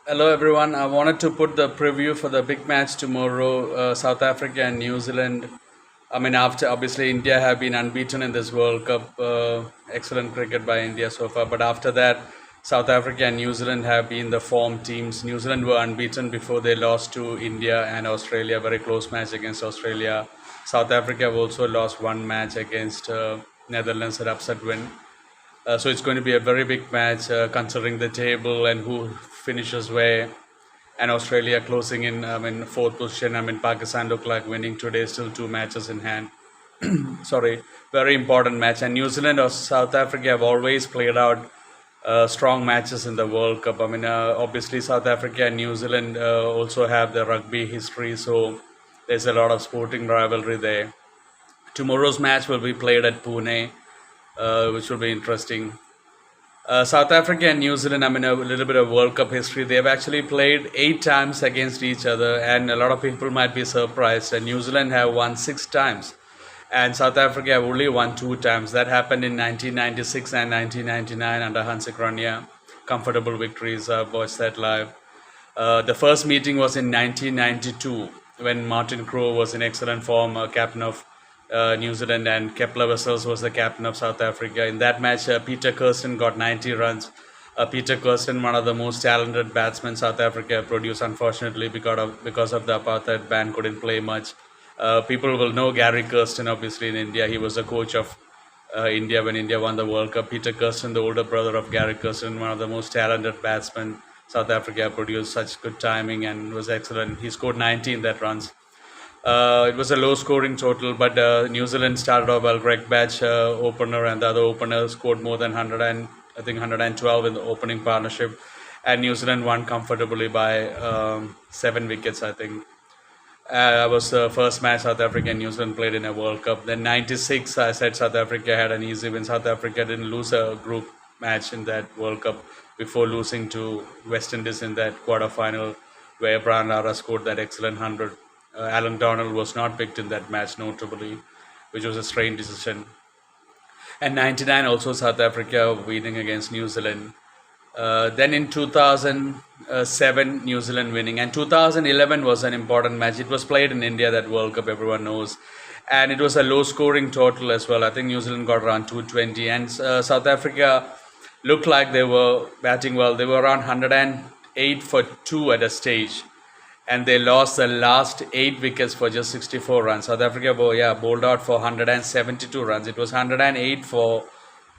Hello everyone. I wanted to put the preview for the big match tomorrow, South Africa and New Zealand. I mean, after obviously India have been unbeaten in this World Cup. Excellent cricket by India so far, but after that, South Africa and New Zealand have been the form teams. New Zealand were unbeaten before they lost to India and Australia. Very close match against Australia. South Africa have also lost one match against Netherlands, an upset win. So it's going to be a very big match considering the table and who finishes where. And Australia closing in, fourth position. Pakistan look like winning today, still two matches in hand. Sorry, very important match. And New Zealand or South Africa have always played out strong matches in the World Cup. Obviously, South Africa and New Zealand also have the rugby history, so there's a lot of sporting rivalry there. Tomorrow's match will be played at Pune, which will be interesting. South Africa and New Zealand, a little bit of World Cup history. They have actually played 8 times against each other, and a lot of people might be surprised. And New Zealand have won 6 times, and South Africa have only won 2 times. That happened in 1996 and 1999 under Hansi Cronje. Comfortable victories. Watched that live. The first meeting was in 1992 when Martin Crowe was in excellent form, captain of New Zealand, and Kepler Wessels was the captain of South Africa. In that match, Peter Kirsten got 90 runs. Peter Kirsten, one of the most talented batsmen South Africa produced, unfortunately, because of the apartheid ban, couldn't play much. People will know Gary Kirsten, obviously, in India. He was the coach of India when India won the World Cup. Peter Kirsten, the older brother of Gary Kirsten, one of the most talented batsmen South Africa produced, such good timing and was excellent. He scored 19 that runs. It was a low scoring total, but New Zealand started off well. Greg Batch, opener, and the other opener scored more than 100 and I think 112 in the opening partnership. And New Zealand won comfortably by 7 wickets, I think. That was the first match South Africa and New Zealand played in a World Cup. Then 96, I said South Africa had an easy win. South Africa didn't lose a group match in that World Cup before losing to West Indies in that quarterfinal where Brian Lara scored that excellent 100. Alan Donald was not picked in that match, notably, which was a strange decision. And 99 also South Africa winning against New Zealand. Then in 2007, New Zealand winning. And 2011 was an important match. It was played in India, that World Cup, everyone knows. And it was a low scoring total as well. I think New Zealand got around 220. And South Africa looked like they were batting well. They were around 108 for 2 at a stage. And they lost the last 8 wickets for just 64 runs. South Africa bowled out for 172 runs. It was 108 for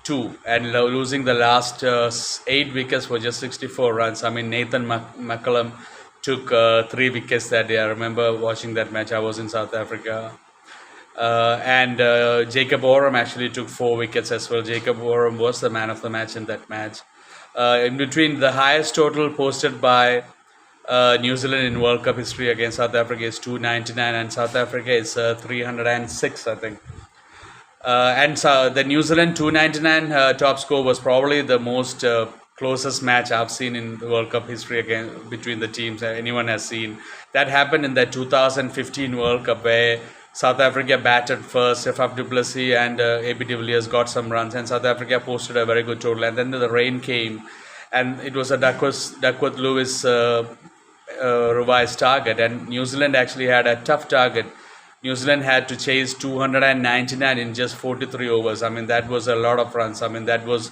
2, and losing the last 8 wickets for just 64 runs. Nathan McCullum took 3 wickets that day. I remember watching that match. I was in South Africa. And Jacob Oram actually took 4 wickets as well. Jacob Oram was the man of the match in that match. In between, the highest total posted by New Zealand in World Cup history against South Africa is 299, and South Africa is 306, I think. And so the New Zealand 299 top score was probably the most closest match I've seen in the World Cup history again between the teams anyone has seen. That happened in the 2015 World Cup where South Africa batted first. Faf du Plessis and AB de Villiers got some runs, and South Africa posted a very good total. And then the rain came, and it was a Duckworth Lewis revised target, and New Zealand actually had a tough target. New Zealand had to chase 299 in just 43 overs. That was a lot of runs. That was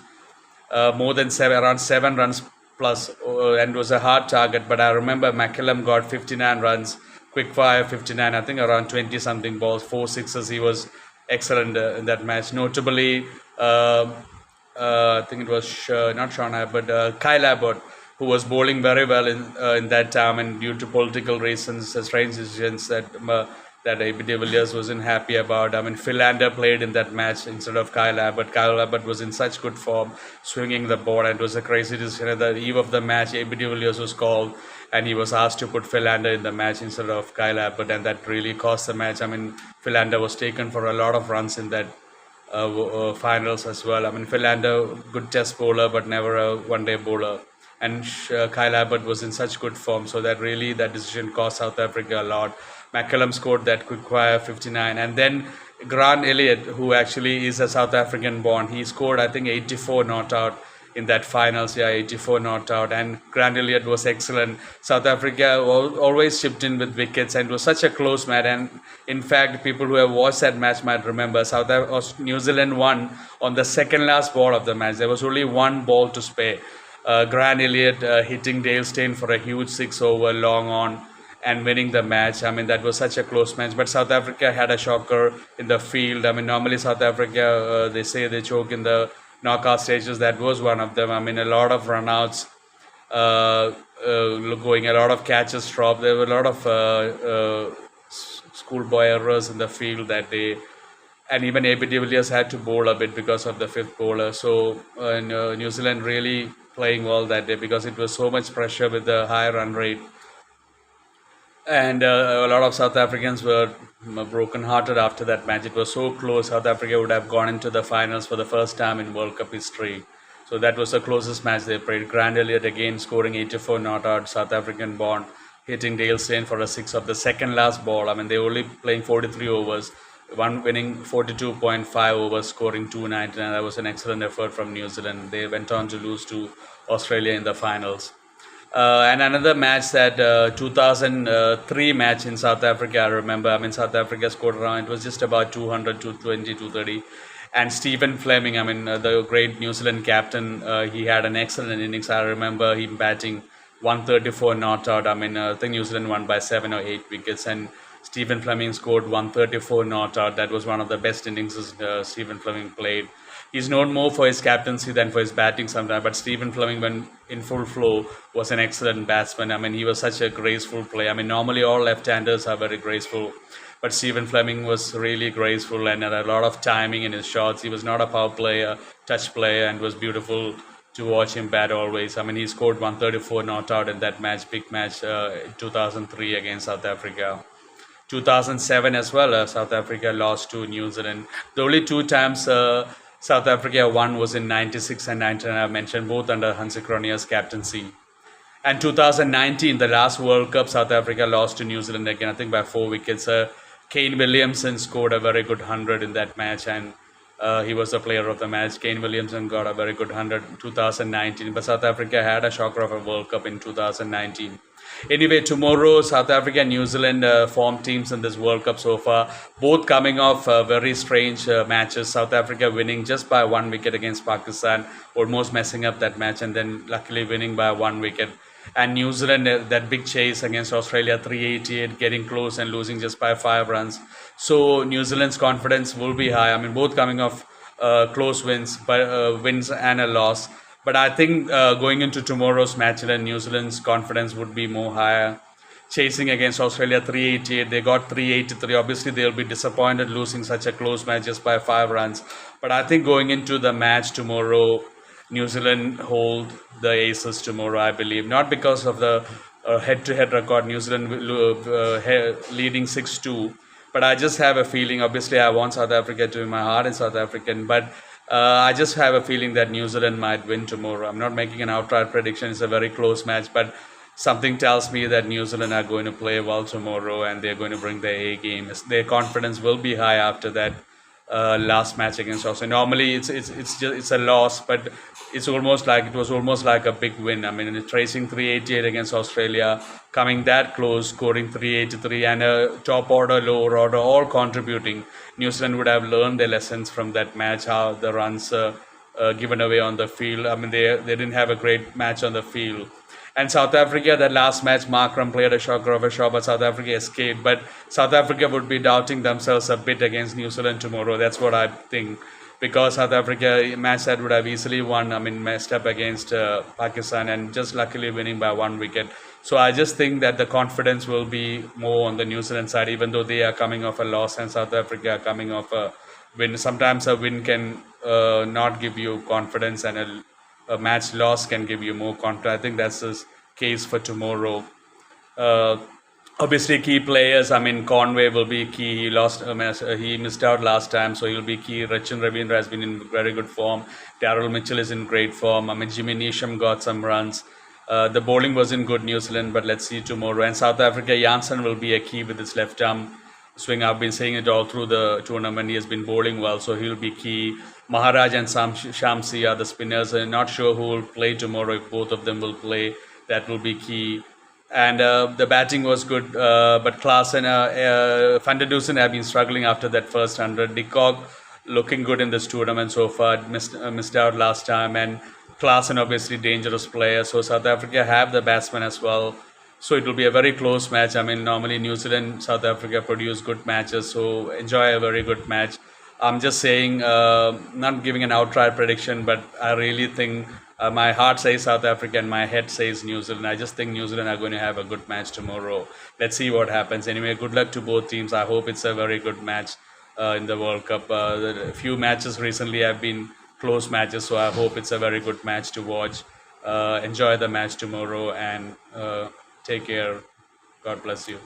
more than around 7 runs plus, and it was a hard target. But I remember McCullum got 59 runs, Quickfire 59, I think around 20 something balls, 4 sixes. He was excellent in that match. Notably, I think it was not Sean Abbott, but Kyle Abbott, who was bowling very well in that time, and due to political reasons, strange decisions that AB de Villiers wasn't happy about. Philander played in that match instead of Kyle Abbott. Kyle Abbott was in such good form, swinging the ball, and it was a crazy decision. At the eve of the match, AB de Villiers was called, and he was asked to put Philander in the match instead of Kyle Abbott, and that really cost the match. Philander was taken for a lot of runs in that finals as well. Philander, good test bowler, but never a one-day bowler. And Kyle Abbott was in such good form, so that decision cost South Africa a lot. McCullum scored that quick-fire 59, and then Grant Elliott, who actually is a South African born, he scored I think 84 not out in that finals. Yeah, 84 not out, and Grant Elliott was excellent. South Africa always chipped in with wickets, and it was such a close match. And in fact, people who have watched that match might remember New Zealand won on the second last ball of the match. There was only one ball to spare. Grant Elliott hitting Dale Steyn for a huge 6 over long on and winning the match. I mean, that was such a close match. But South Africa had a shocker in the field. I mean, normally South Africa, they say they choke in the knockout stages. That was one of them. I mean, a lot of runouts going, a lot of catches dropped. There were a lot of schoolboy errors in the field that day. And even AB de Villiers had to bowl a bit because of the fifth bowler. So New Zealand really playing well that day because it was so much pressure with the high run rate. And a lot of South Africans were broken-hearted after that match. It was so close. South Africa would have gone into the finals for the first time in World Cup history. So that was the closest match they played. Grant Elliott again scoring 84 not out, South African born, hitting Dale Steyn for a 6 of the second last ball. I mean, they were only playing 43 overs, one winning 42.5 overs, scoring 299. That was an excellent effort from New Zealand. They went on to lose to Australia in the finals. And another match, that 2003 match in South Africa, I remember. I mean, South Africa scored around, it was just about 200, 220, 230. And Stephen Fleming, I mean, the great New Zealand captain, he had an excellent innings. I remember him batting 134 not out. I mean, I think New Zealand won by 7 or 8 wickets. And Stephen Fleming scored 134 not out. That was one of the best innings Stephen Fleming played. He's known more for his captaincy than for his batting sometimes, but Stephen Fleming, when in full flow, was an excellent batsman. I mean, he was such a graceful player. I mean, normally all left-handers are very graceful, but Stephen Fleming was really graceful and had a lot of timing in his shots. He was not a power player, touch player, and was beautiful to watch him bat always. I mean, he scored 134 not out in that match, big match, 2003 against South Africa. 2007 as well, South Africa lost to New Zealand. The only two times South Africa won was in 96 and 99, I mentioned, both under Hansi Cronje's captaincy. And 2019, the last World Cup, South Africa lost to New Zealand again, I think by 4 wickets. Kane Williamson scored a very good 100 in that match, and he was the player of the match. Kane Williamson got a very good 100 in 2019, but South Africa had a shocker of a World Cup in 2019. Anyway, tomorrow, South Africa and New Zealand form teams in this World Cup so far, both coming off very strange matches. South Africa winning just by 1 wicket against Pakistan, almost messing up that match, and then luckily winning by 1 wicket. And New Zealand, that big chase against Australia, 388, getting close and losing just by 5 runs. So New Zealand's confidence will be high. I mean, both coming off close wins, but wins and a loss. But I think going into tomorrow's match, New Zealand's confidence would be more higher. Chasing against Australia 388, they got 383. Obviously, they'll be disappointed losing such a close match just by 5 runs. But I think going into the match tomorrow, New Zealand hold the aces tomorrow, I believe. Not because of the head-to-head record, New Zealand leading 6-2. But I just have a feeling, obviously I want South Africa to be, my heart is South African, but I just have a feeling that New Zealand might win tomorrow. I'm not making an outright prediction. It's a very close match, but something tells me that New Zealand are going to play well tomorrow and they're going to bring their A game. Their confidence will be high after that last match against Australia. Normally it's a loss, but it was almost like a big win. I mean, tracing 388 against Australia, coming that close, scoring 383, and a top order, lower order, all contributing. New Zealand would have learned their lessons from that match, how the runs given away on the field. I mean, they didn't have a great match on the field. And South Africa, that last match, Markram played a shocker of a shot, but South Africa escaped. But South Africa would be doubting themselves a bit against New Zealand tomorrow. That's what I think. Because South Africa, a match that would have easily won, I mean, messed up against Pakistan and just luckily winning by 1 wicket. So I just think that the confidence will be more on the New Zealand side, even though they are coming off a loss and South Africa are coming off a win. Sometimes a win can not give you confidence, and a match loss can give you more confidence. I think that's the case for tomorrow. Obviously, key players. I mean, Conway will be key. He missed out last time, so he'll be key. Rachin Ravindra has been in very good form. Daryl Mitchell is in great form. I mean, Jimmy Neesham got some runs. The bowling was in good, New Zealand, but let's see tomorrow. And South Africa, Janssen will be a key with his left arm swing. I've been saying it all through the tournament. He has been bowling well, so he'll be key. Maharaj and Shamsi are the spinners. I'm not sure who will play tomorrow. If both of them will play, that will be key. And the batting was good, but Klaas and Van der Dusen have been struggling after that first 100. De Kock looking good in this tournament so far, missed out last time, and Klaasen obviously dangerous player. So South Africa have the batsmen as well. So it will be a very close match. I mean, normally New Zealand, South Africa produce good matches, so enjoy a very good match. I'm just saying, not giving an outright prediction, but I really think my heart says South Africa and my head says New Zealand. I just think New Zealand are going to have a good match tomorrow. Let's see what happens. Anyway, good luck to both teams. I hope it's a very good match in the World Cup. The few matches recently have been close matches, so I hope it's a very good match to watch. Enjoy the match tomorrow and take care. God bless you.